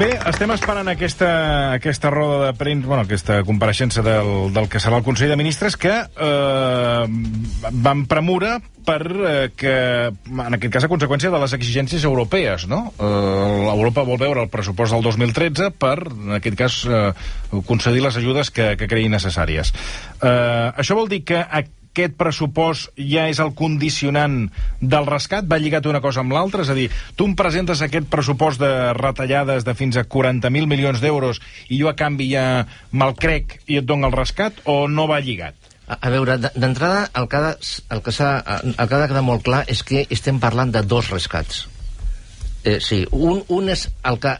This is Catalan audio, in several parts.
Bé, estem esperant aquesta roda de premsa, bueno, aquesta compareixença del que serà el Consell de Ministres, que van premura que, en aquest cas, a conseqüència de les exigències europees, no? Europa vol veure el pressupost del 2013 per, en aquest cas, concedir les ajudes que creguin necessàries. Això vol dir que aquest pressupost ja és el condicionant del rescat? Va lligat una cosa amb l'altra? És a dir, tu em presentes aquest pressupost de retallades de fins a 40.000 milions d'euros i jo a canvi ja me'l crec i et dono el rescat, o no va lligat? A veure, d'entrada, el que ha de quedar molt clar és que estem parlant de dos rescats. Sí, un és el que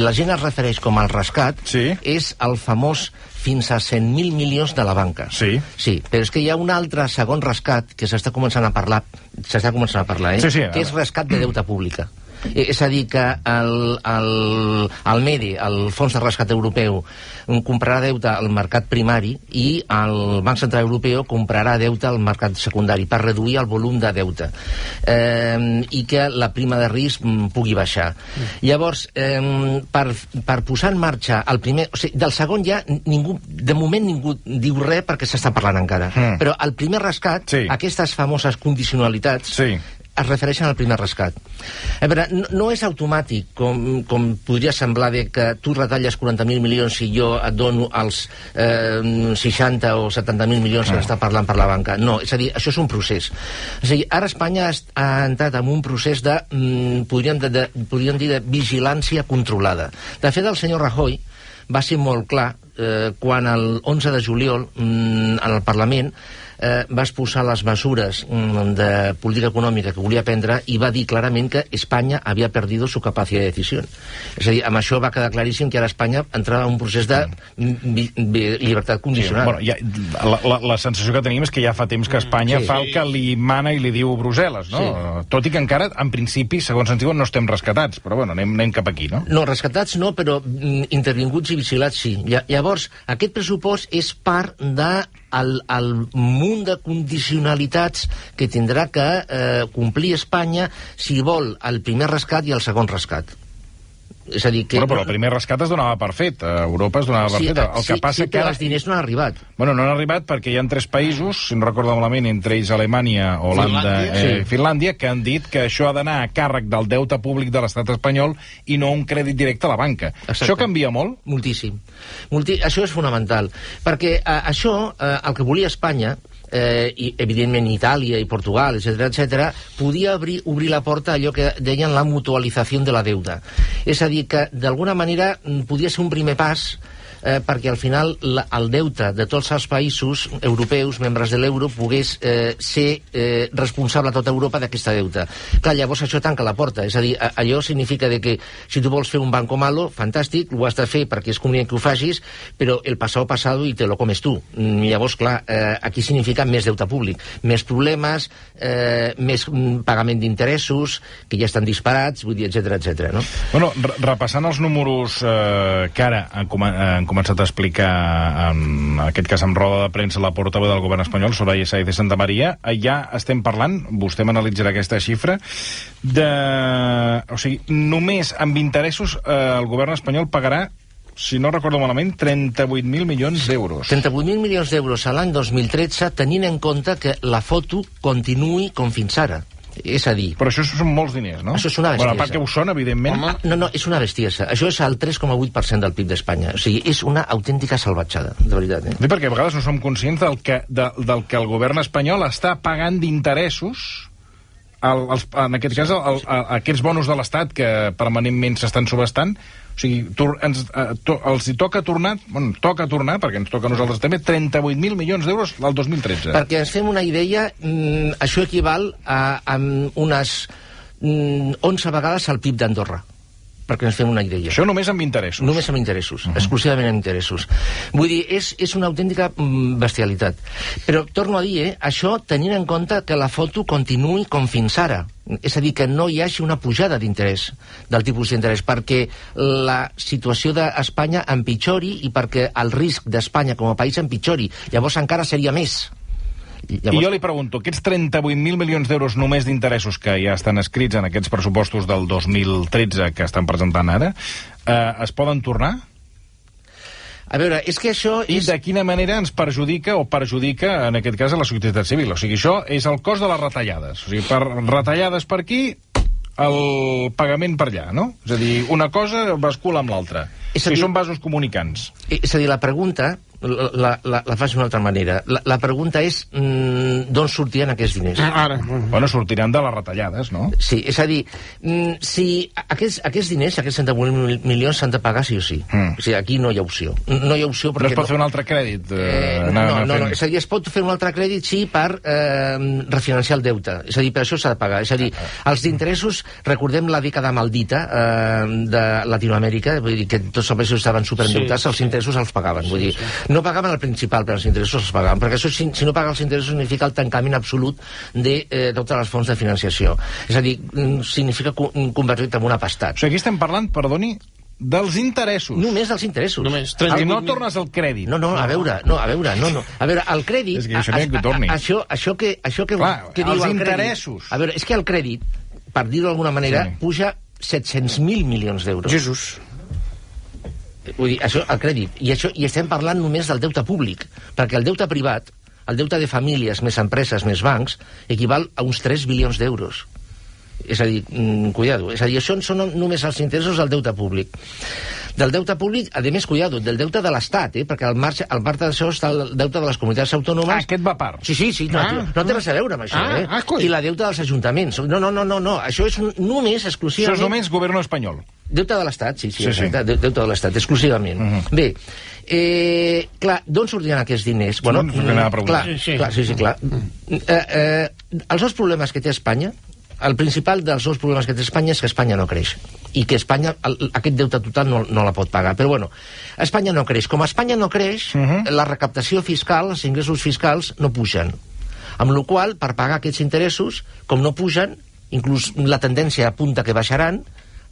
la gent es refereix com el rescat, sí. És el famós fins a 100.000 milions de la banca. Sí. Sí, però és que hi ha un altre segon rescat que s'està començant a parlar, sí, que és rescat de deute pública. És a dir, que el MEDE, el Fons de Rescat Europeu, comprarà deute al mercat primari i el Banc Central Europeu comprarà deute al mercat secundari per reduir el volum de deute i que la prima de risc pugui baixar. Llavors, per posar en marxa el primer... O sigui, del segon ja ningú, de moment ningú diu res perquè s'està parlant encara. Però el primer rescat, sí. Aquestes famoses condicionalitats... Sí. Es refereixen al primer rescat. A veure, no és automàtic, com podria semblar, de que tu retalles 40.000 milions i jo et dono els 60 o 70.000 milions que està parlant per la banca. No, és a dir, això és un procés. És a dir, ara Espanya ha entrat en un procés de, podríem dir, de vigilància controlada. De fet, el senyor Rajoy va ser molt clar quan el 11 de juliol en el Parlament va exposar les mesures de política econòmica que volia prendre i va dir clarament que Espanya havia perdut su capacitat de decisió. És a dir, amb això va quedar claríssim que ara Espanya entrava en un procés de llibertat condicional. Sí, bueno, la sensació que tenim és que ja fa temps que Espanya fa el que li mana i li diu Brussel·les, no? Sí. Tot i que encara, en principi, segons ens diuen, no estem rescatats, però bueno, anem cap aquí, no? No, rescatats no, però intervinguts i vigilats sí. Llavors, aquest pressupost és part de el munt de condicionalitats que tindrà que complir Espanya si vol el primer rescat i el segon rescat. És a dir que... Però el primer rescat es donava per fet. A Europa es donava per fet. El que passa que els diners no han arribat. Bueno, no han arribat perquè hi ha 3 països, si no recordo malament, entre ells Alemanya, Holanda i Finlàndia, que han dit que això ha d'anar a càrrec del deute públic de l'estat espanyol i no un crèdit directe a la banca. Exacte. Això canvia molt? Moltíssim. Això és fonamental. Perquè això, el que volia Espanya, i evidentment Itàlia i Portugal, etc., podia obrir la porta a allò que deien la mutualització de la deuda. És a dir, que d'alguna manera podia ser un primer pas perquè al final el deute de tots els països europeus, membres de l'euro, pogués ser responsable a tota Europa d'aquesta deute. Clar, llavors això tanca la porta, és a dir, allò significa que si tu vols fer un banco malo, fantàstic, ho has de fer perquè és convenient que ho facis, però el passado pasado i te lo comes tu. Llavors, clar, aquí significa més deute públic, més problemes, més pagament d'interessos, que ja estan disparats, vull dir, etc. No? Bueno, repassant els números que ara han començat a explicar, en aquest cas amb roda de premsa, la portaveu del govern espanyol, Soraya Sáenz de Santamaría, ja estem parlant, vostè m'analitzarà aquesta xifra, o sigui, només amb interessos el govern espanyol pagarà, si no recordo malament, 38.000 milions d'euros. 38.000 milions d'euros a l'any 2013, tenint en compte que la foto continuï com fins ara. És a dir... Però això són molts diners, no? Això és una bestiesa. Bueno, a part que ho són, evidentment... No, és una bestiesa. Això és el 3,8% del PIB d'Espanya. O sigui, és una autèntica salvatjada, de veritat. Sí, perquè a vegades no som conscients del que el govern espanyol està pagant d'interessos, en aquest cas, aquests bonus de l'Estat que permanentment s'estan subhastant. O sigui, els hi toca tornar, perquè ens toca a nosaltres també, 38.000 milions d'euros al 2013. Perquè ens fem una idea, això equival a unes 11 vegades al PIB d'Andorra. Perquè ens fem una idea. Això només amb interessos? Només amb interessos, exclusivament amb interessos. Vull dir, és una autèntica bestialitat. Però, torno a dir, això tenint en compte que la foto continuï com fins ara. És a dir, que no hi hagi una pujada d'interès, del tipus d'interès, perquè la situació d'Espanya empitjori i perquè el risc d'Espanya com a país empitjori. Llavors encara seria més. I jo li pregunto, aquests 38.000 milions d'euros només d'interessos que ja estan escrits en aquests pressupostos del 2013 que estan presentant ara, es poden tornar? A veure, és que això... I de quina manera ens perjudica, en aquest cas, a la societat civil? O sigui, això és el cost de les retallades. O sigui, per retallades per aquí, el pagament per allà, no? És a dir, una cosa bascula amb l'altra. Si són vasos comunicants. És a dir, la pregunta... La faig d'una altra manera. La pregunta és d'on sortiran aquests diners. Bueno, sortiran de les retallades, no? Sí, és a dir, si aquests diners, aquests 108 milions, s'han de pagar sí o sí. O sigui, aquí no hi ha opció. No hi ha opció perquè... No es pot fer un altre crèdit? No, és a dir, es pot fer un altre crèdit, sí, per refinanciar el deute. És a dir, per això s'ha de pagar. És a dir, els interessos, recordem la dècada maldita de Latinoamèrica, vull dir que tots els països estaven superendeutats, els interessos els pagaven, vull dir... No pagaven el principal, però els interessos els pagaven, perquè això, si no paga els interessos, significa el tancament absolut de totes les fonts de financiació. És a dir, significa convertir-te en un apastat. O sigui, aquí estem parlant, perdoni, dels interessos. Només dels interessos. Només. No tornes al crèdit. No, a veure, el crèdit... És que això no hi torni. Això que diu el crèdit... Els interessos. A veure, és que el crèdit, per dir-ho d'alguna manera, puja 700.000 milions d'euros. Jesús. Vull dir, això, el crèdit, i estem parlant només del deute públic, perquè el deute privat, el deute de famílies, més empreses, més bancs, equival a uns 3 bilions d'euros. És a dir, cuidado, és a dir, això són només els interessos del deute públic. Del deute públic, a més, cuidado, del deute de l'Estat, perquè al marge d'això està el deute de les comunitats autònomes... Aquest va a part. Sí, no té res a veure amb això, I la deute dels ajuntaments. No, això és només, exclusivament... Això és només govern espanyol. Deute de l'Estat, sí. Deute de l'Estat, exclusivament. Bé, clar, d'on sortiran aquests diners? Bueno, clar. Els dos problemes que té Espanya, el principal dels dos problemes que té Espanya és que Espanya no creix i que Espanya, aquest deute total no la pot pagar. Però bueno, Espanya no creix. Com Espanya no creix, la recaptació fiscal, els ingressos fiscals no pugen. Amb la qual cosa, per pagar aquests interessos, com no pugen, inclús la tendència apunta que baixaran,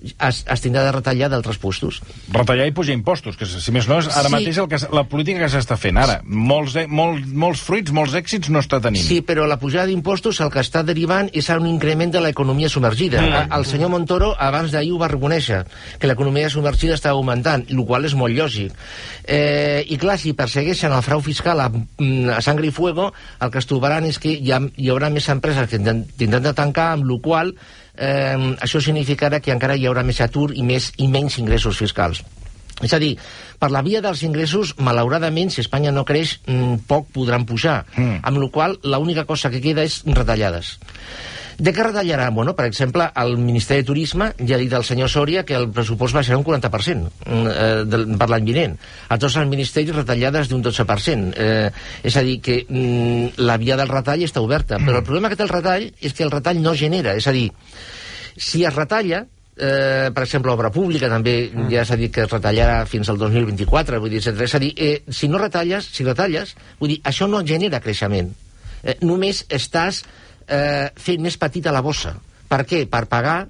es tindrà de retallar d'altres postos. Retallar i pujar impostos, que si més no és ara mateix la política que s'està fent ara. Molts fruits, molts èxits no està tenint. Sí, però la pujada d'impostos el que està derivant és un increment de l'economia submergida. El senyor Montoro abans d'ahir ho va reconèixer, que l'economia submergida està augmentant, el qual és molt lògic. I clar, si persegueixen el frau fiscal a sangre i fuego, el que es trobaran és que hi haurà més empreses que tindran de tancar, amb la qual això significarà que encara hi haurà més atur i menys ingressos fiscals. És a dir, per la via dels ingressos, malauradament, si Espanya no creix, poc podran pujar, amb la qual l'única cosa que queda és retallades. De què retallarà? Bueno, per exemple, el Ministeri de Turisme ja ha dit el senyor Soria que el pressupost baixarà un 40% per l'any vinent. A tots els ministeris retallades d'un 12%. És a dir, que la via del retall està oberta. Però el problema que té el retall és que el retall no genera. És a dir, si es retalla, per exemple, l'obra pública també ja s'ha dit que es retallarà fins al 2024, vull dir, és a dir, si retalles, vull dir, això no genera creixement. Només estàs fent més petita la bossa. Per què? Per pagar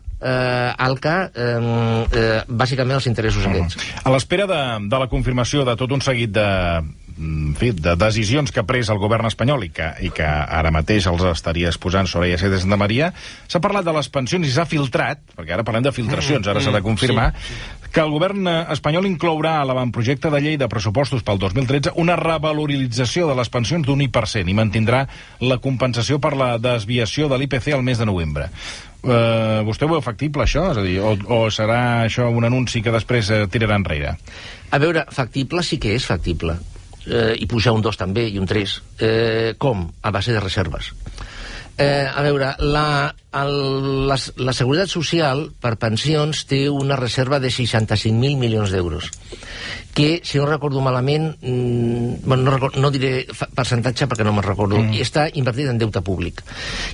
bàsicament els interessos aquests. A l'espera de la confirmació de tot un seguit de decisions que ha pres el govern espanyol i que ara mateix els estaria exposant Soraya Sáenz de Santamaría, s'ha parlat de les pensions i s'ha filtrat, perquè ara parlem de filtracions, ara s'ha de confirmar, que el govern espanyol inclourà a l'avantprojecte de llei de pressupostos pel 2013 una revalorització de les pensions d'un 1% i mantindrà la compensació per la desviació de l'IPC al mes de novembre. Vostè ho veu factible, això? És a dir, o serà això un anunci que després tirarà enrere? A veure, factible sí que és factible. I pujar un 2 també, i un 3. Com? A base de reserves. A veure, la Seguretat Social per pensions té una reserva de 65.000 milions d'euros, que, si no recordo malament, no diré percentatge perquè no me'n recordo, i està invertit en deute públic.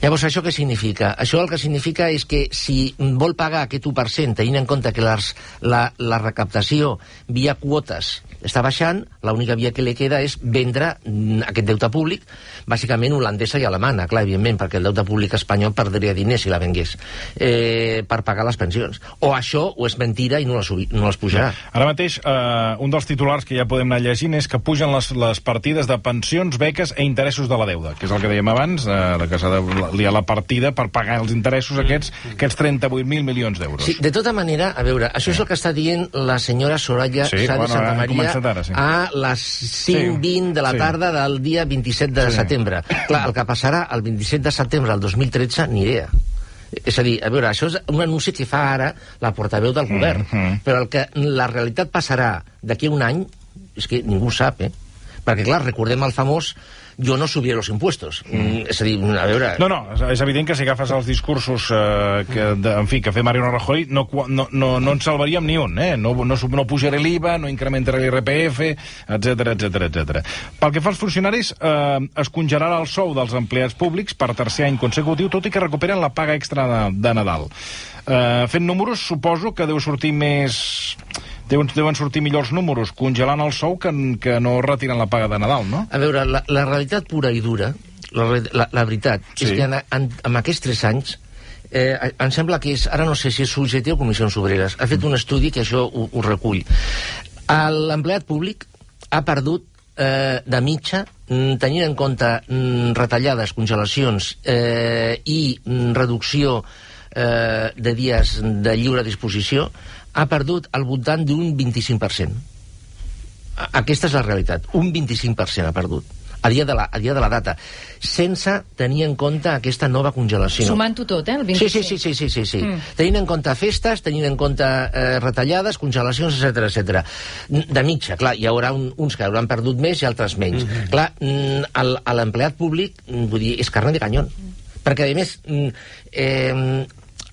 Llavors, això què significa? Això el que significa és que si vol pagar aquest 1%, tenint en compte que la recaptació via quotes està baixant, l'única via que li queda és vendre aquest deute públic, bàsicament holandesa i alemana, clar, evidentment, perquè el deute públic espanyol perdria diners. signés i la vengués per pagar les pensions. O això o és mentira i no les pujarà. Ara mateix, un dels titulars que ja podem anar llegint és que pugen les partides de pensions, beques i interessos de la deuda, que és el que dèiem abans, que s'ha de liar la partida per pagar els interessos aquests 38.000 milions d'euros. Sí, de tota manera, a veure, això és el que està dient la senyora Soraya Sá de Santa Maria a les 5:20 de la tarda del dia 27 de setembre. Clar, el que passarà el 27 de setembre del 2013, ni idea. És a dir, a veure, això és un anunci que fa ara la portaveu del govern, però el que la realitat passarà d'aquí a un any és que ningú sap, perquè, clar, recordem el famós jo no subiré los impuestos. És a dir, a veure... No, és evident que si agafes els discursos que fa Mariano Rajoy, no en salvaríem ni un, no pujaré l'IVA, no incrementaré l'IRPF, etc. Pel que fa als funcionaris, es congelarà el sou dels empleats públics per tercer any consecutiu, tot i que recuperen la paga extra de Nadal. Fent números, suposo que deu sortir més... Deuen sortir millors números congelant el sou que no retiren la paga de Nadal, no? A veure, la realitat pura i dura, la veritat, és que en aquests 3 anys, em sembla que és, ara no sé si és UGT o Comissions Obreres, ha fet un estudi que això ho recull. L'empleat públic ha perdut de mitja, tenint en compte retallades, congelacions i reducció de dies de lliure disposició, ha perdut al voltant d'un 25%. Aquesta és la realitat. Un 25% ha perdut. A dia de la data. Sense tenir en compte aquesta nova congelació. Sumant-ho tot, el 25%. Sí. Tenint en compte festes, tenint en compte retallades, congelacions, etc. De mitja, clar, hi haurà uns que hauran perdut més i altres menys. Clar, l'empleat públic, vull dir, és carne de canyón. Perquè, a més...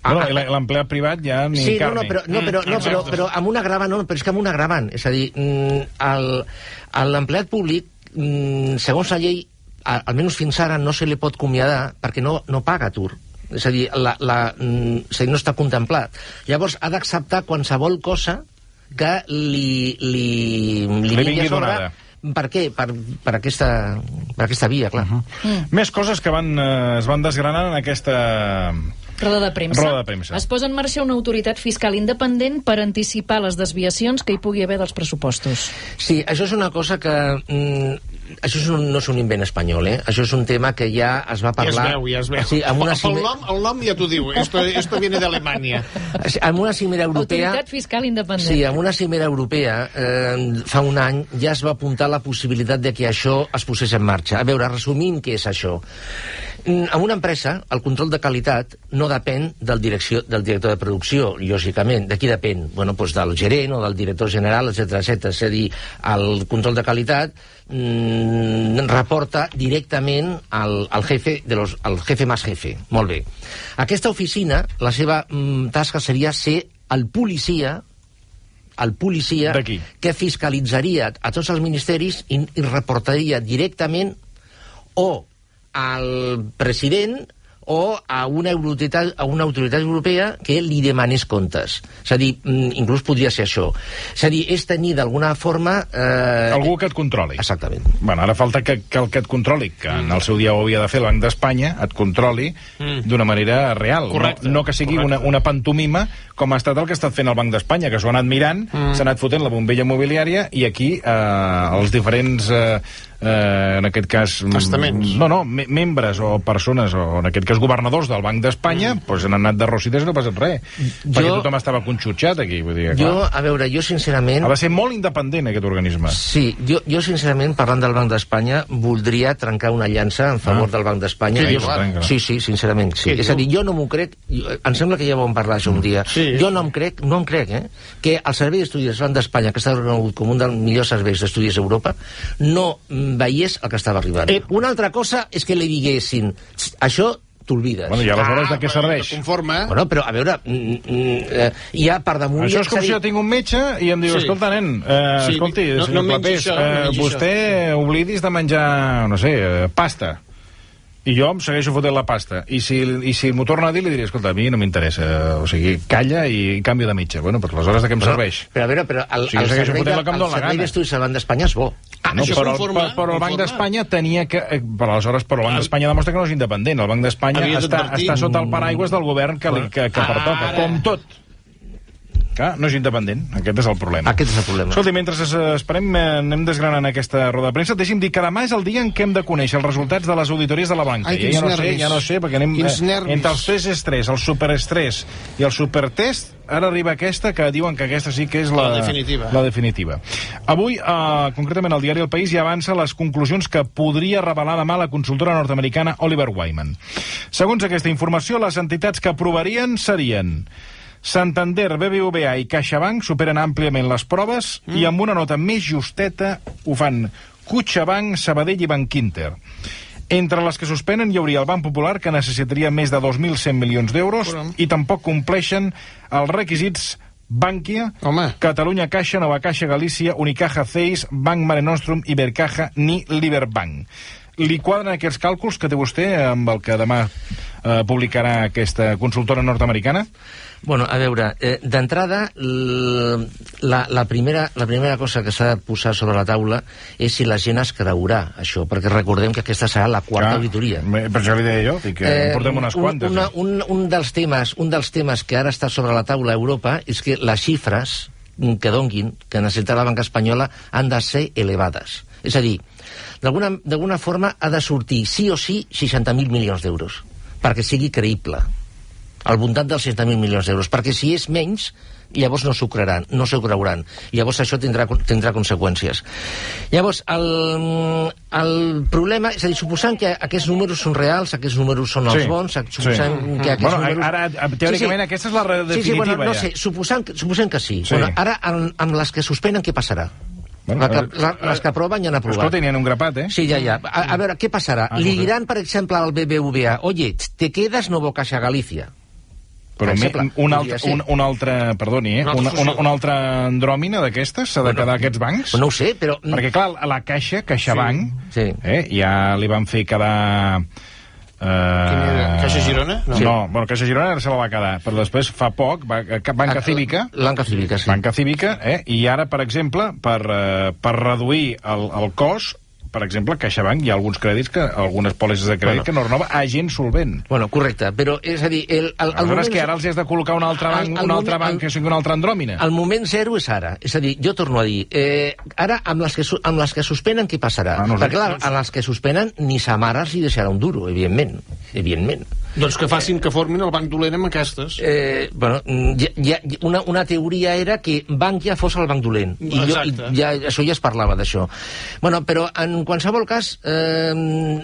l'empleat privat ja ni carni. Però amb una agravant, però és que amb una agravant. És a dir, l'empleat públic, segons la llei, almenys fins ara, no se li pot acomiadar perquè no paga atur. És a dir, no està contemplat. Llavors, ha d'acceptar qualsevol cosa que li vingui a sobre. Per què? Per aquesta via, clar. Més coses que es van desgranant en aquesta... Roda de premsa. Es posa en marxa una autoritat fiscal independent per anticipar les desviacions que hi pugui haver dels pressupostos. Sí, això és una cosa que... Això no és un invent espanyol, Això és un tema que ja es va parlar... Ja es veu. Sí, el nom ja t'ho diu. Esto viene de Alemanya. Amb una cimera europea... Autoritat fiscal independent. Sí, amb una cimera europea, fa un any, ja es va apuntar la possibilitat de que això es posés en marxa. A veure, resumint què és això. En una empresa, el control de qualitat no depèn del director de producció, lògicament. De qui depèn? Bueno, doncs del gerent o del director general, etc. És a dir, el control de qualitat reporta directament al jefe más jefe. Molt bé. Aquesta oficina, la seva tasca seria ser el policia que fiscalitzaria a tots els ministeris i reportaria directament o al president o a una autoritat europea que li demanés comptes. És a dir, inclús podria ser això. És a dir, és tenir d'alguna forma... Algú que et controli. Exactament. Bueno, ara falta que el que et controli, que en el seu dia ho havia de fer el Banc d'Espanya, et controli d'una manera real. Correcte. No que sigui una pantomima, com ha estat el que ha estat fent el Banc d'Espanya, que s'ho ha anat mirant, s'ha anat fotent la bombella immobiliària, i aquí els diferents... en aquest cas... Estaments. Membres o persones, o en aquest cas governadors del Banc d'Espanya, doncs han anat de rosites i no ha passat res. Perquè tothom estava conxutxat aquí. Vull dir, jo sincerament... Ha de ser molt independent, aquest organisme. Sí, jo sincerament, parlant del Banc d'Espanya, voldria trencar una llança en favor del Banc d'Espanya. Sí, sincerament, sí. És a dir, jo no m'ho crec, em sembla que ja vam parlar això un dia. Jo no em crec, que el Servei d'Estudis del Banc d'Espanya, que està reconegut com un dels millors serveis d'estudis d'Europa, no veiés el que estava arribant. Una altra cosa és que li diguessin això t'olvides. Bueno, i aleshores de què serveix? Bueno, però a veure, hi ha per damunt... Això és com si jo tinc un metge i em diu, escolta, nen, escolti, senyor Clapés, vostè oblidis de menjar, no sé, pasta. I jo em segueixo fotent la pasta. I si m'ho torna a dir, li diré, escolta, a mi no m'interessa. O sigui, calla i canvio de metge. Bueno, però aleshores de què em serveix? Però a veure, el servei d'estudis al Banc d'Espanya és bo. Però el Banc d'Espanya tenia que... Però aleshores, el Banc d'Espanya demostra que no és independent. El Banc d'Espanya està sota el paraigües del govern que pertoca, com tot. Clar, no és independent. Aquest és el problema. Escolta, mentre esperem, anem desgranant aquesta roda de premsa. Deixi'm dir que demà és el dia en què hem de conèixer els resultats de les auditories de la banca. Ja no sé, perquè anem entre els 3 estrès, el superestrès i el supertest. Ara arriba aquesta, que diuen que aquesta sí que és la definitiva. Avui, concretament, el diari El País ja avança les conclusions que podria revelar demà la consultora nord-americana Oliver Wyman. Segons aquesta informació, les entitats que aprovarien serien Santander, BBVA i CaixaBank superen àmpliament les proves i amb una nota més justeta ho fan CaixaBank, Sabadell i Bankinter. Entre les que suspenen hi hauria el Banc Popular, que necessitaria més de 2.100 milions d'euros i tampoc compleixen els requisits Bankia, Catalunya Caixa, Nova Caixa Galícia, Unicaja CEIS, Banc Mare Nostrum, Ibercaja ni Liberbank. Li quadren aquests càlculs que té vostè amb el que demà publicarà aquesta consultora nord-americana? Bueno, a veure, d'entrada, la primera cosa que s'ha de posar sobre la taula és si la gent es creurà això, perquè recordem que aquesta serà la quarta auditoria. Per això li deia jo, que en portem unes quantes. Un dels temes que ara està sobre la taula a Europa és que les xifres que donguin, que necessita la banca espanyola, han de ser elevades. És a dir, d'alguna forma ha de sortir sí o sí 60.000 milions d'euros, perquè sigui creïble. Al voltant dels 60.000 milions d'euros, perquè si és menys, llavors no s'ho creuran. Llavors això tindrà conseqüències. Llavors, el problema, és a dir, suposant que aquests números són reals, aquests números són els bons, suposant que aquests números... Ara, teòricament, aquesta és la definitiva, no sé, suposant que sí. Bueno, ara, amb les que suspenen, què passarà? Les que aproven ja han aprovat. Escolta, n'hi ha un grapat, eh? Sí, ja. A veure, què passarà? Li diran, per exemple, al BBVA, oye, te quedas Novo Caixa Galicia. Però una altra andròmina d'aquestes s'ha de quedar aquests bancs? No ho sé, però... Perquè, clar, a la CaixaBank ja li van fer quedar... Caixa Girona? No, bueno, Caixa Girona ara se la va quedar, però després fa poc, Banca Cívica, Banca Cívica, i ara, per exemple, per reduir el cost, per exemple, CaixaBank, hi ha alguns crèdits, algunes pòlisses de crèdit que no renova a gent solvent. Bueno, correcte, però és a dir... Aleshores que ara els has de col·locar un altre banc que sigui una altra andròmina. El moment zero és ara. És a dir, jo torno a dir, ara amb les que suspenen, què passarà? Perquè clar, a les que suspenen ni sa mare s'hi deixarà un duro, evidentment. Doncs que formin el banc dolent amb aquestes. Bueno, una teoria era que Bankia fos el banc dolent. I això ja es parlava d'això. Bueno, però en qualsevol cas,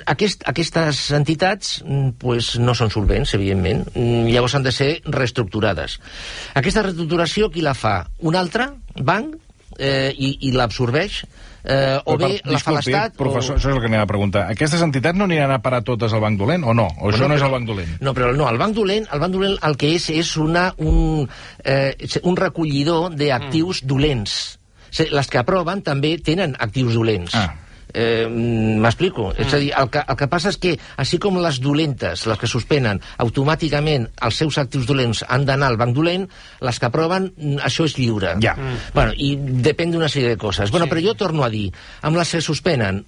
aquestes entitats pues, no són solvents, evidentment. Llavors han de ser reestructurades. Aquesta reestructuració, qui la fa? Un altre banc i l'absorbeix? O bé la fa l'Estat... Professor, això és el que anava a preguntar. Aquestes entitats no aniran a parar totes al banc dolent o no? O això no és el banc dolent? No, però no, el banc dolent el que és un recollidor d'actius dolents. Les que aproven també tenen actius dolents. M'explico? És a dir, el que passa és que, així com les dolentes, les que suspenen, automàticament els seus actius dolents han d'anar al banc dolent, les que aproven, això és lliure. Bueno, i depèn d'una sèrie de coses. Bueno, però jo torno a dir, amb les que suspenen,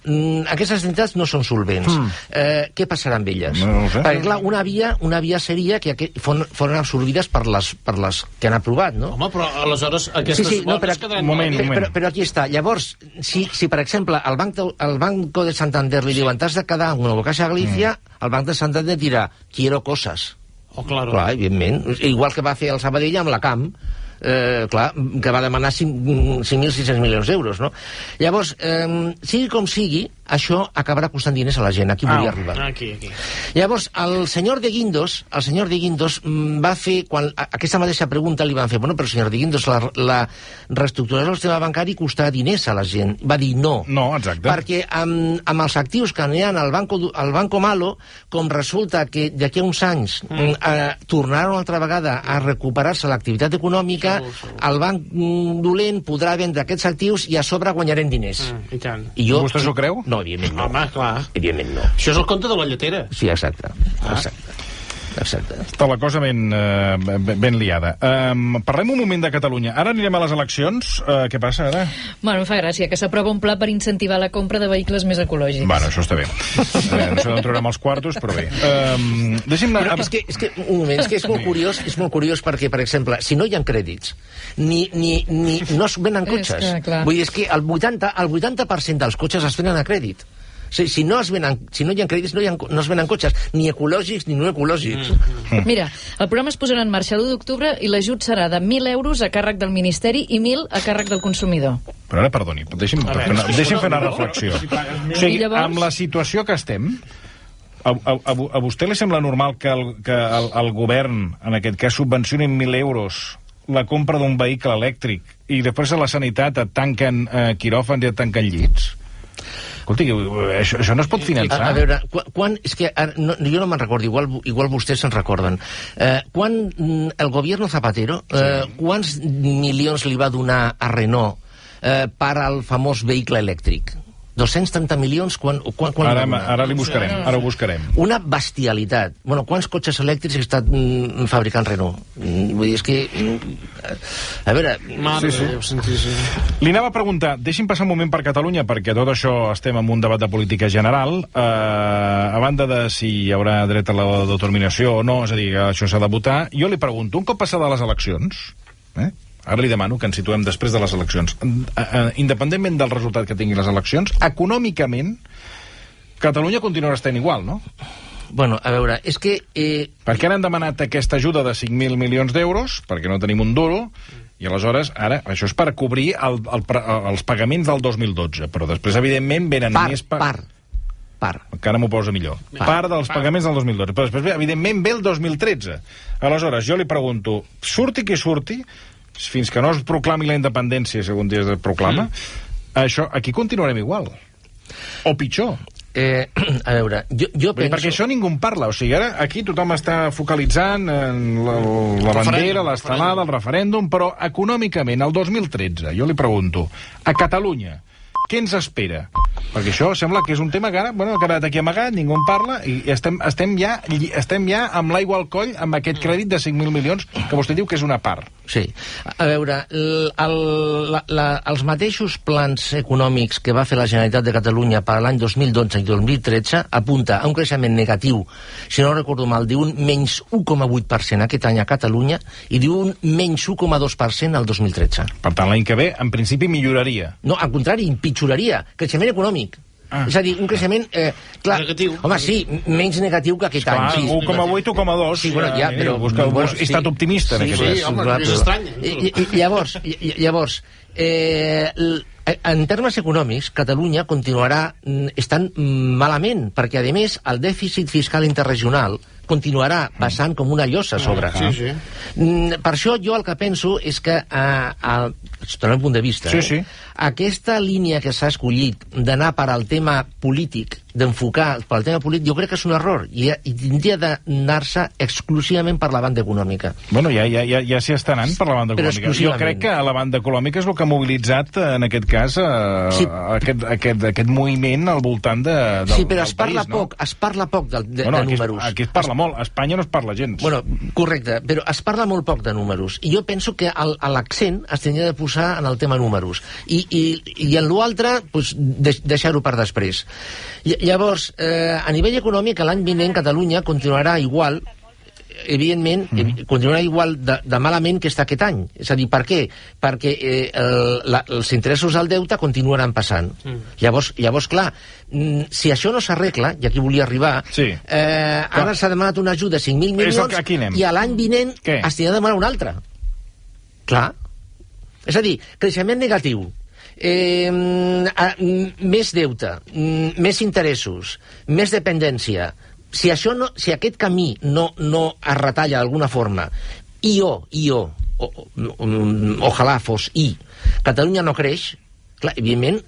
aquestes entitats no són solvents. Què passarà amb elles? Perquè, clar, una via seria que foren absorbides per les que han aprovat, no? Home, però aleshores aquestes bones quedaran... Però aquí està. Llavors, si per exemple, el Banco de Santander li diuen t'has de quedar amb Nova Caixa Galícia, el Banc de Santander dirà quiero cosas. Clar, evidentment. Igual que va fer el Sabadell amb la CAM, que va demanar 5.600 milions d'euros, no? Llavors, sigui com sigui, això acabarà costant diners a la gent. Aquí volia arribar. Aquí. Llavors, el senyor de Guindos va fer, quan aquesta mateixa pregunta li van fer, bueno, però senyor de Guindos, la reestructuració del sistema bancari costarà diners a la gent. Va dir no. No, exacte. Perquè amb els actius que n'hi ha al Banco Malo, com resulta que d'aquí a uns anys tornaran una altra vegada a recuperar-se l'activitat econòmica, el banc dolent podrà vendre aquests actius i a sobre guanyarem diners. I vostè s'ho creu? No, No, evidentment no. Home, clar. Evidentment no. Això és el conte de la lletera. Sí, exacte. Està la cosa ben liada. Parlem un moment de Catalunya. Ara anirem a les eleccions. Què passa ara? Bueno, em fa gràcia que s'aprova un pla per incentivar la compra de vehicles més ecològics. Bueno, això està bé. No sé d'on traurem els quartos, però bé. Deixi'm anar... És que, un moment, és molt curiós perquè, per exemple, si no hi ha crèdits, no es venen cotxes. Vull dir, és que el 80% dels cotxes es venen a crèdit. Si no hi ha crèdits, no es venen cotxes, ni ecològics ni no ecològics. Mira, el programa es posarà en marxa l'1 d'octubre i l'ajut serà de 1.000 euros a càrrec del Ministeri i 1.000 a càrrec del consumidor. Però ara, perdoni, deixi'm fer una reflexió. O sigui, amb la situació que estem, a vostè li sembla normal que el govern, en aquest cas, subvencioni 1.000 euros la compra d'un vehicle elèctric i després a la sanitat et tanquen quiròfans i et tanquen llits? Escolti, això no es pot finançar. A veure, és que jo no me'n recordo, igual vostès se'n recorden. Quan el govern Zapatero, quants milions li va donar a Renault per al famós vehicle elèctric? 230 milions? Ara ho buscarem. Una bestialitat. Bueno, quants cotxes elèctrics ha estat fabricant Renault? Vull dir, és que... A veure... Li anava a preguntar, deixi'm passar un moment per Catalunya, perquè tot això estem en un debat de política general, a banda de si hi haurà dret a l'autodeterminació o no, és a dir, que això s'ha de votar, jo li pregunto, un cop passades les eleccions, ara li demano que ens situem després de les eleccions. Independentment del resultat que tinguin les eleccions, econòmicament, Catalunya continuarà estant igual, no? Bueno, a veure, és que... Perquè ara han demanat aquesta ajuda de 5.000 milions d'euros, perquè no tenim un duro, i aleshores, ara, això és per cobrir els pagaments del 2012, però després, evidentment, venen més... Part. Encara m'ho posa millor. Part dels pagaments del 2012. Però després, evidentment, ve el 2013. Aleshores, jo li pregunto, surti qui surti, fins que no es proclami la independència, segons dies es proclama, aquí continuarem igual. O pitjor. A veure, jo penso... Perquè això ningú en parla. O sigui, ara aquí tothom està focalitzant en la bandera, l'estelada, el referèndum, però econòmicament, el 2013, jo li pregunto, a Catalunya, què ens espera? Perquè això sembla que és un tema que ara, ha quedat aquí amagat, ningú en parla, i estem ja amb l'aigua al coll amb aquest crèdit de 5.000 milions que vostè diu que és una part. Sí. A veure, els mateixos plans econòmics que va fer la Generalitat de Catalunya per l'any 2012 i 2013 apunta a un creixement negatiu, si no recordo mal, d'un menys 1,8% aquest any a Catalunya i d'un menys 1,2% al 2013. Per tant, l'any que ve, en principi, milloraria. No, al contrari, empitjoraria. Creixement econòmic. És a dir, un creixement... clar, negatiu. Home, sí, menys negatiu que aquest any. Sí. 1,8, 1,2. Sí, bueno, ja, però... He estat optimista en aquest cas. Sí, home, és estrany. Llavors, en termes econòmics, Catalunya continuarà estant malament, perquè, a més, el dèficit fiscal interregional continuarà passant com una llosa a sobre. Per això jo el que penso és que, sota el punt de vista, aquesta línia que s'ha escollit d'anar per al tema polític, d'enfocar per al tema polític, jo crec que és un error i tindria d'anar-se exclusivament per la banda econòmica. Bueno, ja s'hi està anant per la banda econòmica. Jo crec que la banda econòmica és el que ha mobilitzat, en aquest cas, aquest moviment al voltant del país. Sí, però es parla poc de números. Aquí es parla molt, a Espanya no es parla gens. Bueno, correcte, però es parla molt poc de números, i jo penso que l'accent es tindria de posar en el tema números, i en l'altre, deixar-ho per després. Llavors, a nivell econòmic, l'any vinent Catalunya continuarà igual, evidentment, continuarà igual de malament que està aquest any. És a dir, per què? Perquè els interessos del deute continuaran passant. Llavors, clar, si això no s'arregla, i aquí volia arribar, ara s'ha demanat una ajuda de 5.000 milions i a l'any vinent es tindrà de demanar una altra. Clar. És a dir, creixement negatiu, més deute, més interessos, més dependència. Si aquest camí no es retalla d'alguna forma, ojalà fos Catalunya no creix, clar, evidentment,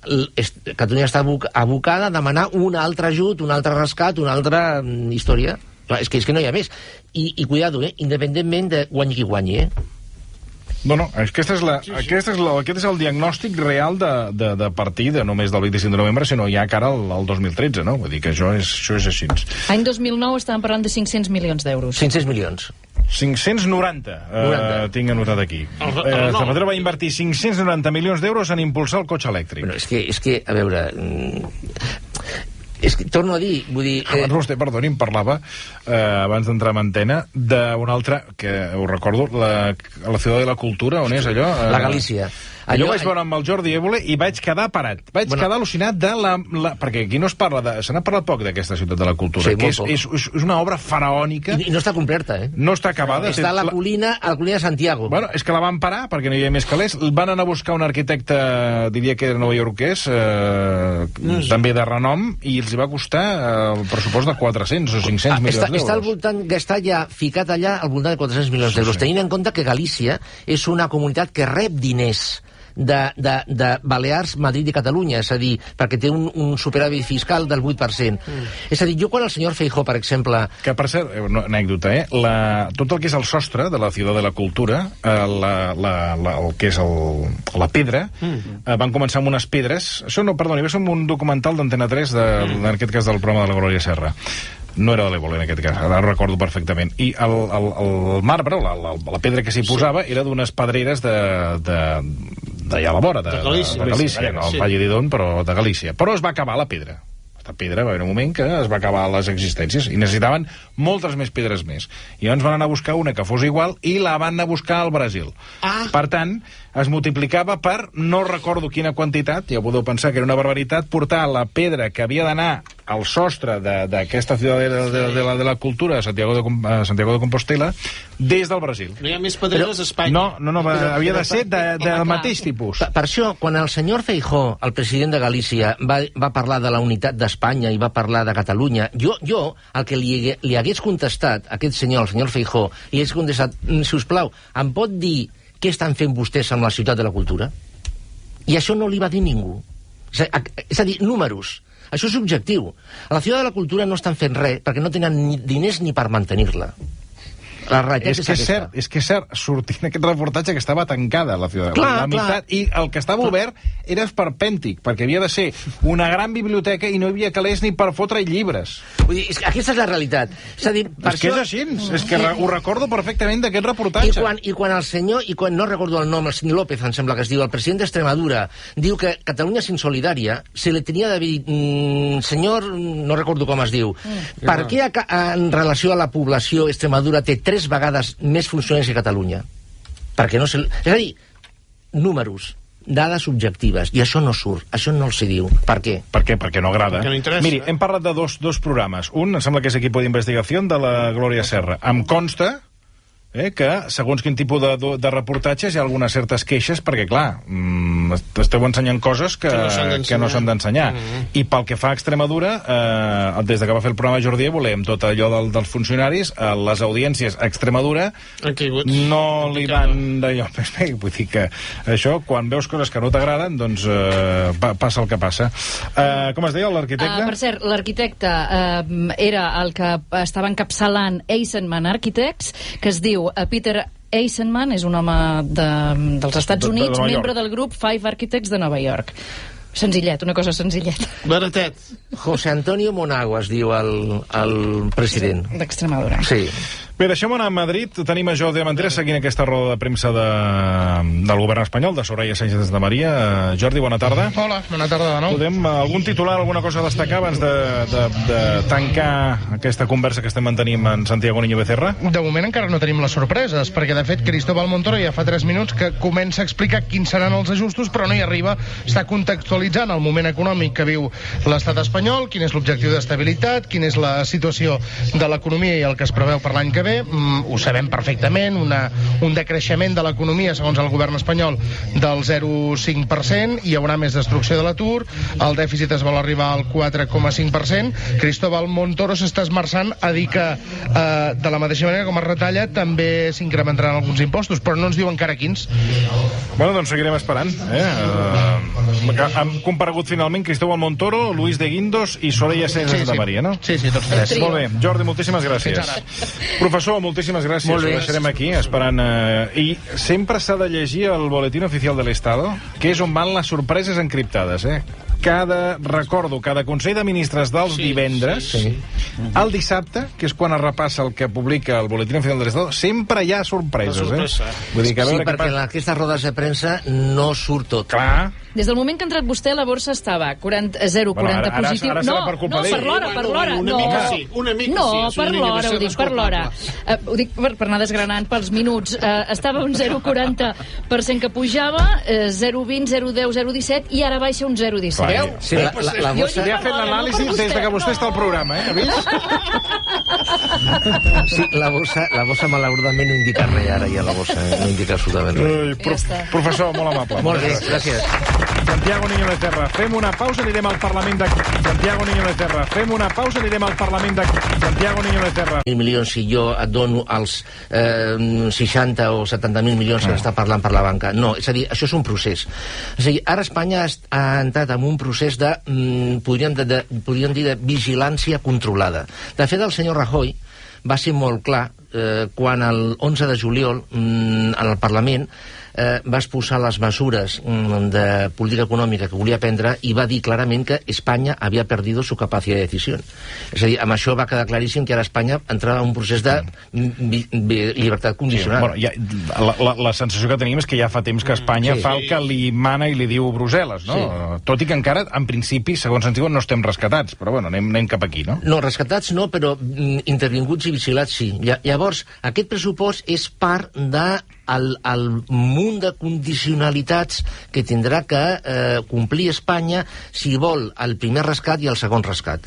Catalunya està abocada a demanar un altre ajut, un altre rescat, una altra història. Clar, és que no hi ha més. I cuidado, independentment de guanyi qui guanyi, No, aquest és el diagnòstic real de partir de només del 25 de novembre, sinó ja cara al 2013, no? Vull dir que això és així. Any 2009 estàvem parlant de 500 milions d'euros. 500 milions. 590, tinc anotat aquí. Zapatero va invertir 590 milions d'euros en impulsar el cotxe elèctric. Bueno, és que, a veure... És que, torno a dir, vull dir... Abans vostè, perdoni, em parlava, abans d'entrar en antena, d'una altra, que ho recordo, la Ciutat de la Cultura, on és allò? La Galícia. Jo vaig veure amb el Jordi Évole i vaig quedar parat. Vaig quedar al·lucinat de perquè aquí no es parla de... Se n'ha parlat poc d'aquesta Ciutat de la Cultura, que és una obra faraònica. I no està completa, No està acabada. Està a la colina de Santiago. Bueno, és que la van parar, perquè no hi havia més calés. Van anar a buscar un arquitecte, diria que era novaiorquès, també de renom, i els va costar el pressupost de 400 o 500 milions d'euros. Està al voltant, està ja ficat allà al voltant de 400 milions d'euros, tenint en compte que Galícia és una comunitat que rep diners de Balears, Madrid i Catalunya, és a dir, perquè té un superàvit fiscal del 8%. És a dir, jo quan el senyor Feijóo, per exemple... Que, per cert, una anècdota, tot el que és el sostre de la Ciutat de la Cultura, el que és la pedra, van començar amb unes pedres... Això no, perdoni, va ser un documental d'Antena 3, en aquest cas del programa de la Glòria Serra. No era de l'Évole, en aquest cas, ara ho recordo perfectament. I el marbre, la pedra que s'hi posava, era d'unes pedreres d'allà a la vora, de Galícia, no el Valle d'Idón, però de Galícia. Però es va acabar la pedra. Aquesta pedra va haver un moment que es va acabar les existències i necessitaven moltes més pedres més. I llavors van anar a buscar una que fos igual i la van anar a buscar al Brasil. Per tant, es multiplicava per, no recordo quina quantitat, ja ho podeu pensar que era una barbaritat, portar la pedra que havia d'anar al sostre d'aquesta Ciutat de la Cultura a Santiago de Compostela des del Brasil. No hi ha més pedreres a Espanya. No, havia de ser del mateix tipus. Per això, quan el senyor Feijóo, el president de Galícia, va parlar de la unitat d'Espanya i va parlar de Catalunya, jo el que li hagués contestat a aquest senyor, el senyor Feijóo, li hagués contestat, si us plau, em pot dir què estan fent vostès amb la Ciutat de la Cultura? I això no li va dir ningú. És a dir, números. Això és objectiu. A la Ciutat de la Cultura no estan fent res perquè no tenen ni diners ni per mantenir-la. La realitat és que és cert, sortint aquest reportatge que estava tancada la Ciutat de la meitat, i el que estava obert era esperpèntic, perquè havia de ser una gran biblioteca i no hi havia calés ni per fotre llibres. Vull dir, aquesta és la realitat. És a dir, que és així, és que ho recordo perfectament d'aquest reportatge. I quan el senyor, no recordo el nom, el senyor López, em sembla que es diu, el president d'Extremadura, diu que Catalunya és insolidària, se li tenia de dir, senyor, no recordo com es diu, per què en relació a la població Extremadura té 3 vegades més funcionaris que Catalunya? Perquè no és a dir, números, dades objectives, i això no surt, això no els diu. Per què? Per què? Perquè no agrada. Miri, hem parlat de dos programes. Un, em sembla que és Equipo d'Investigació, de la Glòria Serra. Em consta que, segons quin tipus de reportatges, hi ha algunes certes queixes, perquè, clar, esteu ensenyant coses que no s'han d'ensenyar. I pel que fa a Extremadura, des que va fer el programa Jordi Évole, amb tot allò dels funcionaris, les audiències a Extremadura no li van d'allò més bé. Vull dir que això, quan veus coses que no t'agraden, doncs passa el que passa. Com es deia, l'arquitecte? Per cert, l'arquitecte era el que estava encapçalant Eisenman Architects, que es diu Peter Eisenman, és un home dels Estats Units, membre del grup Five Architects de Nova York. Senzillet, una cosa senzilleta. Baratet. José Antonio Monago es diu el president. D'Extremadura. Sí. Bé, deixem anar a Madrid. Tenim a Jordi Diamanté seguint aquesta roda de premsa del govern espanyol, de Soraya Sánchez de María. Jordi, bona tarda. Hola, bona tarda de nou. Podem algun titular, alguna cosa a destacar abans de tancar aquesta conversa que estem mantenint amb Santiago Niño Becerra? De moment encara no tenim les sorpreses, perquè de fet Cristóbal Montoro ja fa 3 minuts que comença a explicar quins seran els ajustos, però no hi arriba. Està contextualitzant el moment econòmic que viu l'estat espanyol, quin és l'objectiu d'estabilitat, quina és la situació de l'economia i el que es preveu per l'any que ve. Ho sabem perfectament, un decreixement de l'economia, segons el govern espanyol, del 0,5%, hi haurà més destrucció de l'atur, el dèficit es vol arribar al 4,5%. Cristóbal Montoro s'està esmerçant a dir que de la mateixa manera com es retalla també s'incrementaran alguns impostos, però no ens diu encara quins. Bueno, doncs seguirem esperant. Han comparegut finalment Cristóbal Montoro, Luis de Guindos i Soraya Sánchez de María, no? Sí, tots tres. Molt bé, Jordi, moltíssimes gràcies. Professor, moltíssimes gràcies. Ho deixarem aquí, esperant... I sempre s'ha de llegir el Boletín Oficial de l'Estado, que és on van les sorpreses encriptades, Recordo, cada Consell de Ministres dels divendres, el dissabte, que és quan es repassa el que publica el Boletín Oficial de l'Estado, sempre hi ha sorpreses, Vull dir que sí, perquè en aquestes rodes de premsa no surt tot. Clar. Des del moment que ha entrat vostè, la borsa estava 0,40 positiu. Ara serà per culpa d'ell. Per l'hora. Una mica sí. No, per l'hora, ho dic, per l'hora. Ho dic per anar desgranant pels minuts. Estava un 0,40% que pujava, 0,20, 0,10, 0,17, i ara baixa un 0,17. Sí, la borsa... Ja ha fet l'anàlisi des que vostè està al programa, ha vist? Sí, la borsa malauradament no indica res, ara ja la borsa no indica absolutament res. Professor, molt amable. Molt bé, gràcies. Santiago Niño de Terra, fem una pausa, anirem al Parlament d'aquí. Santiago Niño de Terra, fem una pausa, anirem al Parlament d'aquí. Santiago Niño de Terra. 1.000 milions, si jo et dono els 60 o 70.000 milions que està parlant per la banca. No, és a dir, això és un procés. És a dir, ara Espanya ha entrat en un procés de, podríem dir, de vigilància controlada. De fet, el senyor Rajoy va ser molt clar quan el 11 de juliol en el Parlament va exposar les mesures de política econòmica que volia prendre i va dir clarament que Espanya havia perdut su capacitat de decisió. És a dir, amb això va quedar claríssim que ara Espanya entrava en un procés de llibertat condicionada. La sensació que tenim és que ja fa temps que Espanya fa el que li mana i li diu Brussel·les, no? Tot i que encara, en principi, segons ens diuen, no estem rescatats, però bueno, anem cap aquí, no? No, rescatats no, però intervinguts i vigilats sí. Llavors, aquest pressupost és part del munt de condicionalitats que tindrà que complir Espanya si vol el primer rescat i el segon rescat.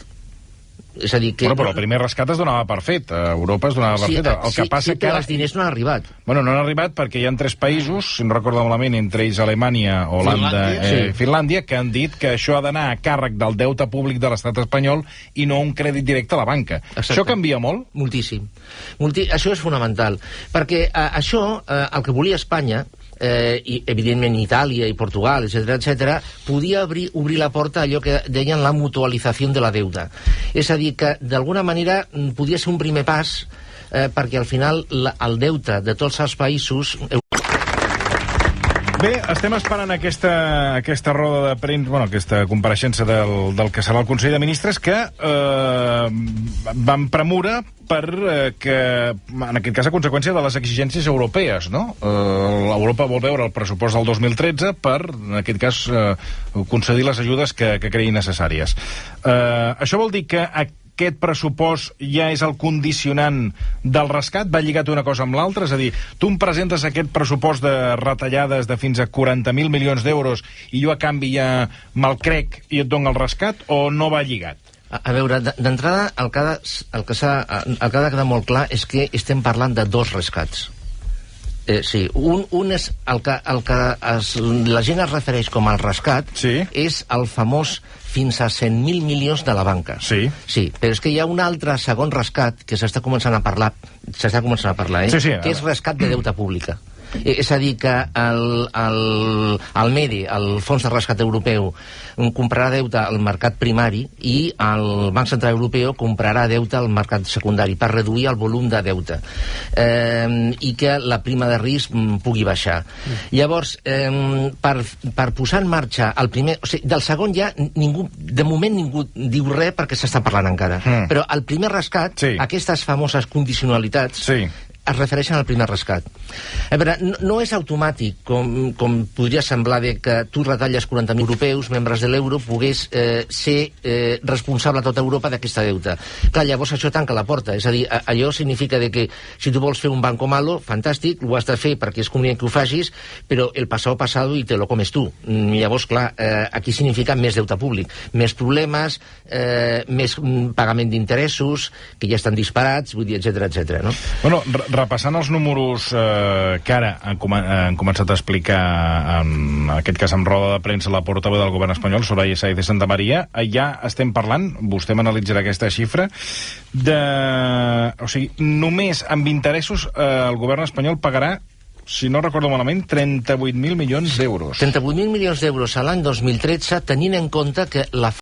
És a dir que... Però el primer rescat es donava per fet. A Europa es donava per fet. El que passa que els diners no han arribat. Bueno, no han arribat perquè hi ha 3 països, si no recordo malament, entre ells Alemanya, Holanda i Finlàndia, que han dit que això ha d'anar a càrrec del deute públic de l'estat espanyol i no un crèdit directe a la banca. Exacte. Això canvia molt? Moltíssim. Això és fonamental. Perquè això, el que volia Espanya, i evidentment Itàlia i Portugal, etc., podia obrir la porta a allò que deien la mutualització de la deuda. És a dir, que d'alguna manera podia ser un primer pas perquè al final el deute de tots els països... Bé, estem esperant aquesta roda de premsa, bueno, aquesta compareixença del que serà el Consell de Ministres, que van premure que, en aquest cas, a conseqüència de les exigències europees, no? Europa vol veure el pressupost del 2013 per, en aquest cas, concedir les ajudes que cregui necessàries. Això vol dir que aquest pressupost ja és el condicionant del rescat? Va lligat una cosa amb l'altra? És a dir, tu em presentes aquest pressupost de retallades de fins a 40.000 milions d'euros i jo a canvi ja me'l crec i et dono el rescat, o no va lligat? A veure, d'entrada, el que ha de quedar molt clar és que estem parlant de 2 rescats. Sí, un és el que la gent es refereix com el rescat, és el famós fins a 100.000 milions de la banca. Sí, però és que hi ha un altre segon rescat que s'està començant a parlar, que és rescat de deute pública. És a dir, que el MEDE, el Fons de Rescat Europeu, comprarà deute al mercat primari i el Banc Central Europeu comprarà deute al mercat secundari per reduir el volum de deute i que la prima de risc pugui baixar. Llavors, per posar en marxa el primer... O sigui, del segon ja de moment ningú diu res perquè s'està parlant encara. Però el primer rescat, aquestes famoses condicionalitats, es refereixen al primer rescat. A veure, no és automàtic, com podria semblar que tu retalles 40.000 europeus, membres de l'euro, pogués ser responsable a tota Europa d'aquesta deuta. Clar, llavors això tanca la porta. És a dir, allò significa que si tu vols fer un banco malo, fantàstic, ho has de fer perquè és convenient que ho facis, però el pasado i te lo comes tu. Llavors, clar, aquí significa més deute públic, més problemes, més pagament d'interessos, que ja estan disparats, vull dir, etcètera, no? Bueno, repassant els números que ara han començat a explicar, en aquest cas amb roda de premsa, la portaveu del govern espanyol, Soraya Sáenz de Santamaría, ja estem parlant, vostè m'analitzarà aquesta xifra, o sigui, només amb interessos el govern espanyol pagarà, si no recordo malament, 38.000 milions d'euros. 38.000 milions d'euros a l'any 2013, tenint en compte que la